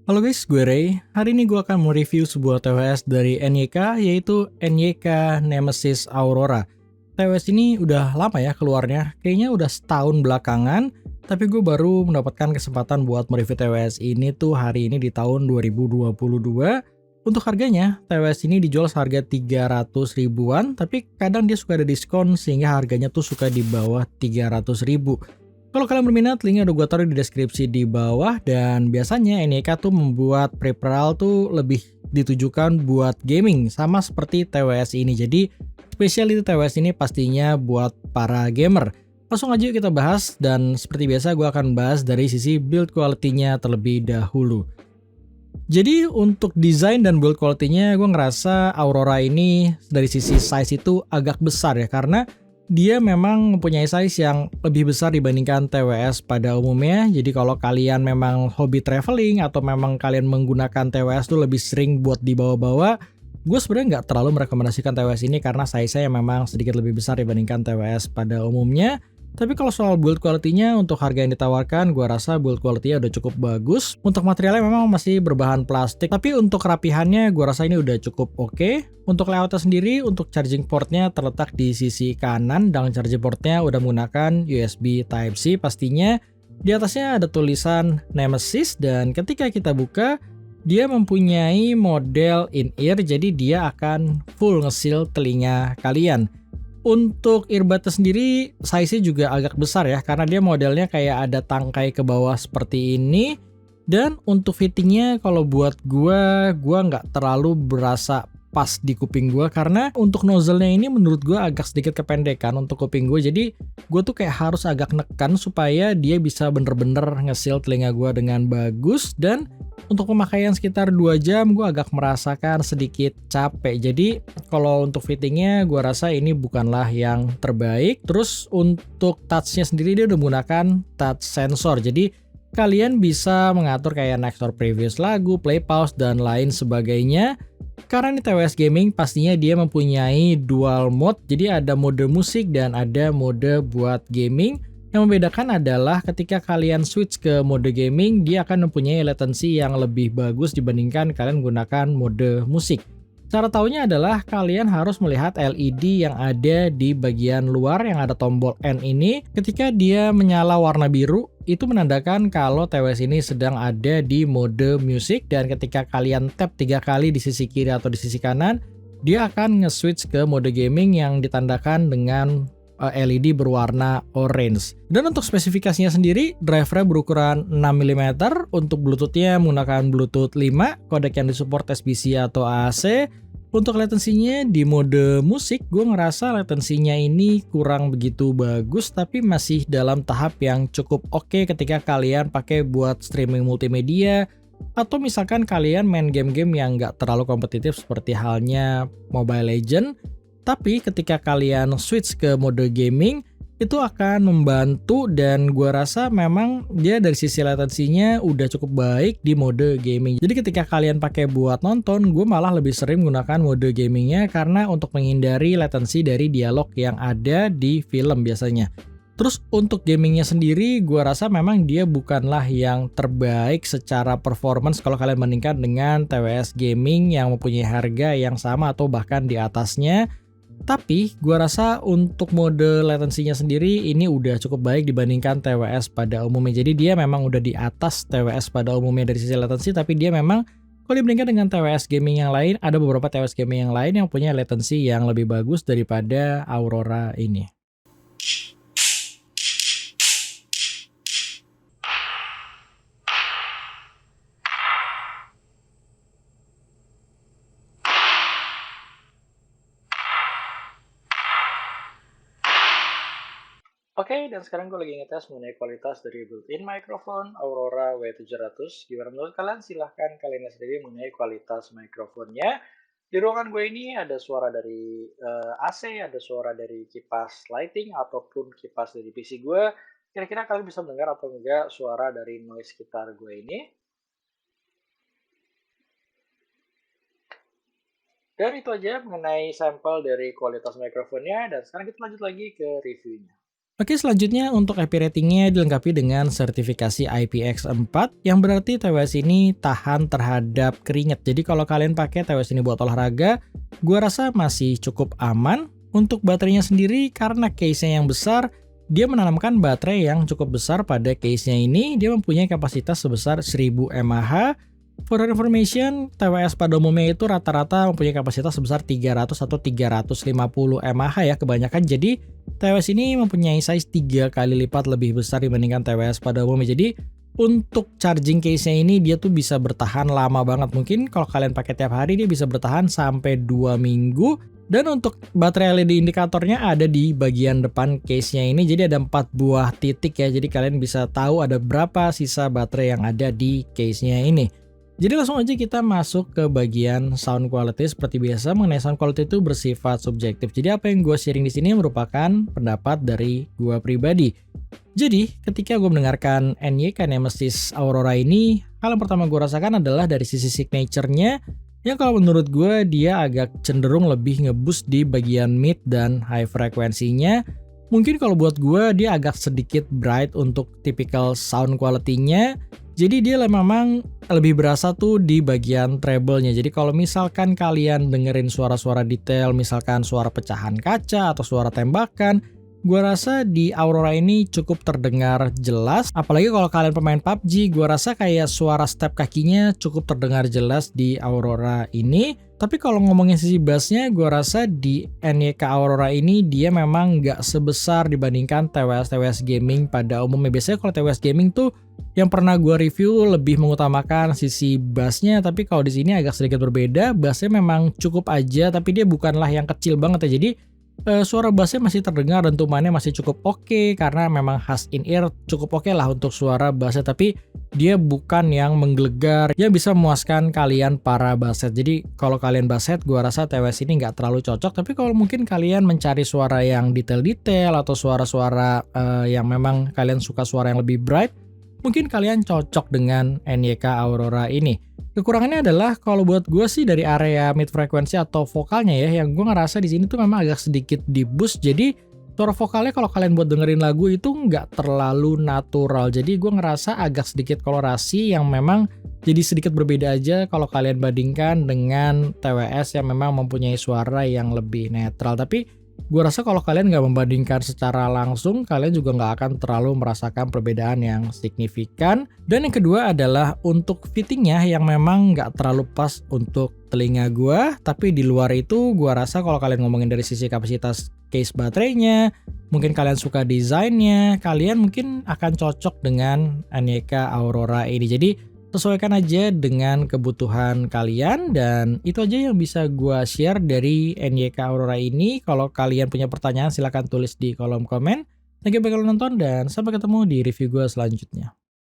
Halo guys, gue Ray. Hari ini gue akan mereview sebuah TWS dari NYK, yaitu NYK Nemesis Aurora. TWS ini udah lama ya keluarnya, kayaknya udah setahun belakangan, tapi gue baru mendapatkan kesempatan buat mereview TWS ini tuh hari ini di tahun 2022. Untuk harganya, TWS ini dijual seharga 300 ribuan, tapi kadang dia suka ada diskon sehingga harganya tuh suka di bawah 300 ribu. Kalau kalian berminat, linknya udah gue taruh di deskripsi di bawah. Dan biasanya NYK tuh membuat peripheral tuh lebih ditujukan buat gaming, sama seperti TWS ini. Jadi spesiality TWS ini pastinya buat para gamer. Langsung aja yuk kita bahas, dan seperti biasa gue akan bahas dari sisi build quality-nya terlebih dahulu. Jadi untuk desain dan build quality-nya gue ngerasa Aurora ini dari sisi size itu agak besar ya, karena dia memang mempunyai size yang lebih besar dibandingkan TWS pada umumnya. Jadi kalau kalian memang hobi traveling atau memang kalian menggunakan TWS tuh lebih sering buat dibawa-bawa, gue sebenarnya nggak terlalu merekomendasikan TWS ini karena size-nya yang memang sedikit lebih besar dibandingkan TWS pada umumnya. Tapi kalau soal build quality-nya untuk harga yang ditawarkan, gue rasa build quality-nya udah cukup bagus. Untuk materialnya memang masih berbahan plastik, tapi untuk kerapihannya gue rasa ini udah cukup oke. Untuk layoutnya sendiri, untuk charging portnya terletak di sisi kanan, dan charging portnya udah menggunakan USB Type-C pastinya. Di atasnya ada tulisan Nemesis, dan ketika kita buka, dia mempunyai model in-ear, jadi dia akan full nge-seal telinga kalian. Untuk earbudnya sendiri, size-nya juga agak besar ya, karena dia modelnya kayak ada tangkai ke bawah seperti ini. Dan untuk fittingnya, kalau buat gua nggak terlalu berasa pas di kuping gua, karena untuk nozzle-nya ini menurut gua agak sedikit kependekan untuk kuping gue. Jadi gua tuh kayak harus agak nekan supaya dia bisa bener-bener nge-seal telinga gua dengan bagus. Dan untuk pemakaian sekitar 2 jam, gue agak merasakan sedikit capek. Jadi kalau untuk fittingnya gue rasa ini bukanlah yang terbaik. Terus untuk touch-nya sendiri dia udah menggunakan touch sensor. Jadi kalian bisa mengatur kayak next or previous lagu, play pause, dan lain sebagainya. Karena ini TWS Gaming, pastinya dia mempunyai dual mode. Jadi ada mode musik dan ada mode buat gaming. Yang membedakan adalah ketika kalian switch ke mode gaming, dia akan mempunyai latency yang lebih bagus dibandingkan kalian menggunakan mode musik. Cara taunya adalah kalian harus melihat LED yang ada di bagian luar yang ada tombol N ini. Ketika dia menyala warna biru, itu menandakan kalau TWS ini sedang ada di mode musik. Dan ketika kalian tap 3 kali di sisi kiri atau di sisi kanan, dia akan nge-switch ke mode gaming yang ditandakan dengan LED berwarna orange. Dan untuk spesifikasinya sendiri, drivernya berukuran 6 mm, untuk Bluetooth-nya menggunakan Bluetooth 5, kodek yang disupport SBC atau AAC. Untuk latensinya di mode musik, gue ngerasa latensinya ini kurang begitu bagus, tapi masih dalam tahap yang cukup oke ketika kalian pakai buat streaming multimedia, atau misalkan kalian main game-game yang nggak terlalu kompetitif seperti halnya Mobile Legends. Tapi ketika kalian switch ke mode gaming, itu akan membantu, dan gua rasa memang dia dari sisi latensinya udah cukup baik di mode gaming. Jadi ketika kalian pakai buat nonton, gue malah lebih sering menggunakan mode gamingnya karena untuk menghindari latensi dari dialog yang ada di film biasanya. Terus untuk gamingnya sendiri, gue rasa memang dia bukanlah yang terbaik secara performance kalau kalian bandingkan dengan TWS Gaming yang mempunyai harga yang sama atau bahkan di atasnya. Tapi gua rasa untuk mode latensinya sendiri ini udah cukup baik dibandingkan TWS pada umumnya. Jadi dia memang udah di atas TWS pada umumnya dari sisi latensi, tapi dia memang kalau dibandingkan dengan TWS gaming yang lain, ada beberapa TWS gaming yang lain yang punya latensi yang lebih bagus daripada Aurora ini. Oke, dan sekarang gue lagi ngetes mengenai kualitas dari built-in microphone Aurora W700. Gimana menurut kalian? Silahkan kalian lihat sendiri mengenai kualitas mikrofonnya. Di ruangan gue ini ada suara dari AC, ada suara dari kipas lighting, ataupun kipas dari PC gue. Kira-kira kalian bisa mendengar atau enggak suara dari noise sekitar gue ini? Dan itu aja mengenai sampel dari kualitas mikrofonnya, dan sekarang kita lanjut lagi ke reviewnya. Oke, selanjutnya untuk IP ratingnya dilengkapi dengan sertifikasi IPX4 yang berarti TWS ini tahan terhadap keringat. Jadi kalau kalian pakai TWS ini buat olahraga, gua rasa masih cukup aman. Untuk baterainya sendiri karena case-nya yang besar, dia menanamkan baterai yang cukup besar pada case-nya ini. Dia mempunyai kapasitas sebesar 1000 mAh. For your information, TWS pada umumnya itu rata-rata mempunyai kapasitas sebesar 300 atau 350 mAh ya kebanyakan. Jadi TWS ini mempunyai size 3 kali lipat lebih besar dibandingkan TWS pada umumnya. Jadi untuk charging case-nya ini dia tuh bisa bertahan lama banget. Mungkin kalau kalian pakai tiap hari dia bisa bertahan sampai 2 minggu. Dan untuk baterai LED indikatornya ada di bagian depan case-nya ini. Jadi ada 4 buah titik ya. Jadi kalian bisa tahu ada berapa sisa baterai yang ada di case-nya ini. Jadi langsung aja kita masuk ke bagian sound quality. Seperti biasa mengenai sound quality itu bersifat subjektif. Jadi apa yang gue sharing di sini merupakan pendapat dari gue pribadi. Jadi ketika gue mendengarkan NYK Nemesis Aurora ini, hal yang pertama gue rasakan adalah dari sisi signature-nya, yang kalau menurut gue dia agak cenderung lebih ngeboost di bagian mid dan high frekuensinya. Mungkin kalau buat gue dia agak sedikit bright untuk typical sound quality-nya. Jadi dia memang lebih berasa tuh di bagian treble-nya. Jadi kalau misalkan kalian dengerin suara-suara detail, misalkan suara pecahan kaca atau suara tembakan, gua rasa di Aurora ini cukup terdengar jelas. Apalagi kalau kalian pemain PUBG, gua rasa kayak suara step kakinya cukup terdengar jelas di Aurora ini. Tapi kalau ngomongin sisi bassnya, gua rasa di NYK Aurora ini dia memang nggak sebesar dibandingkan TWS gaming pada umumnya. Biasanya kalau TWS gaming tuh yang pernah gua review lebih mengutamakan sisi bassnya, tapi kalau di sini agak sedikit berbeda. Bassnya memang cukup aja, tapi dia bukanlah yang kecil banget ya. Jadi suara bassnya masih terdengar dan tumannya masih cukup oke karena memang khas in-ear cukup oke lah untuk suara bassnya, tapi dia bukan yang menggelegar yang bisa memuaskan kalian para basshead. Jadi kalau kalian basshead gua rasa TWS ini nggak terlalu cocok, tapi kalau mungkin kalian mencari suara yang detail-detail atau suara-suara yang memang kalian suka suara yang lebih bright, mungkin kalian cocok dengan NYK Aurora ini. Kekurangannya adalah kalau buat gue sih dari area mid frekuensi atau vokalnya ya, yang gue ngerasa di sini tuh memang agak sedikit di boost. Jadi suara vokalnya kalau kalian buat dengerin lagu itu nggak terlalu natural. Jadi gue ngerasa agak sedikit kolorasi yang memang jadi sedikit berbeda aja kalau kalian bandingkan dengan TWS yang memang mempunyai suara yang lebih netral. Tapi gue rasa kalau kalian nggak membandingkan secara langsung, kalian juga nggak akan terlalu merasakan perbedaan yang signifikan. Dan yang kedua adalah untuk fittingnya yang memang nggak terlalu pas untuk telinga gue. Tapi di luar itu gue rasa kalau kalian ngomongin dari sisi kapasitas case baterainya, mungkin kalian suka desainnya, kalian mungkin akan cocok dengan NYK Aurora ini. Jadi sesuaikan aja dengan kebutuhan kalian, dan itu aja yang bisa gua share dari NYK Aurora ini. Kalau kalian punya pertanyaan silahkan tulis di kolom komen. Thank you bagi kalian nonton dan sampai ketemu di review gua selanjutnya.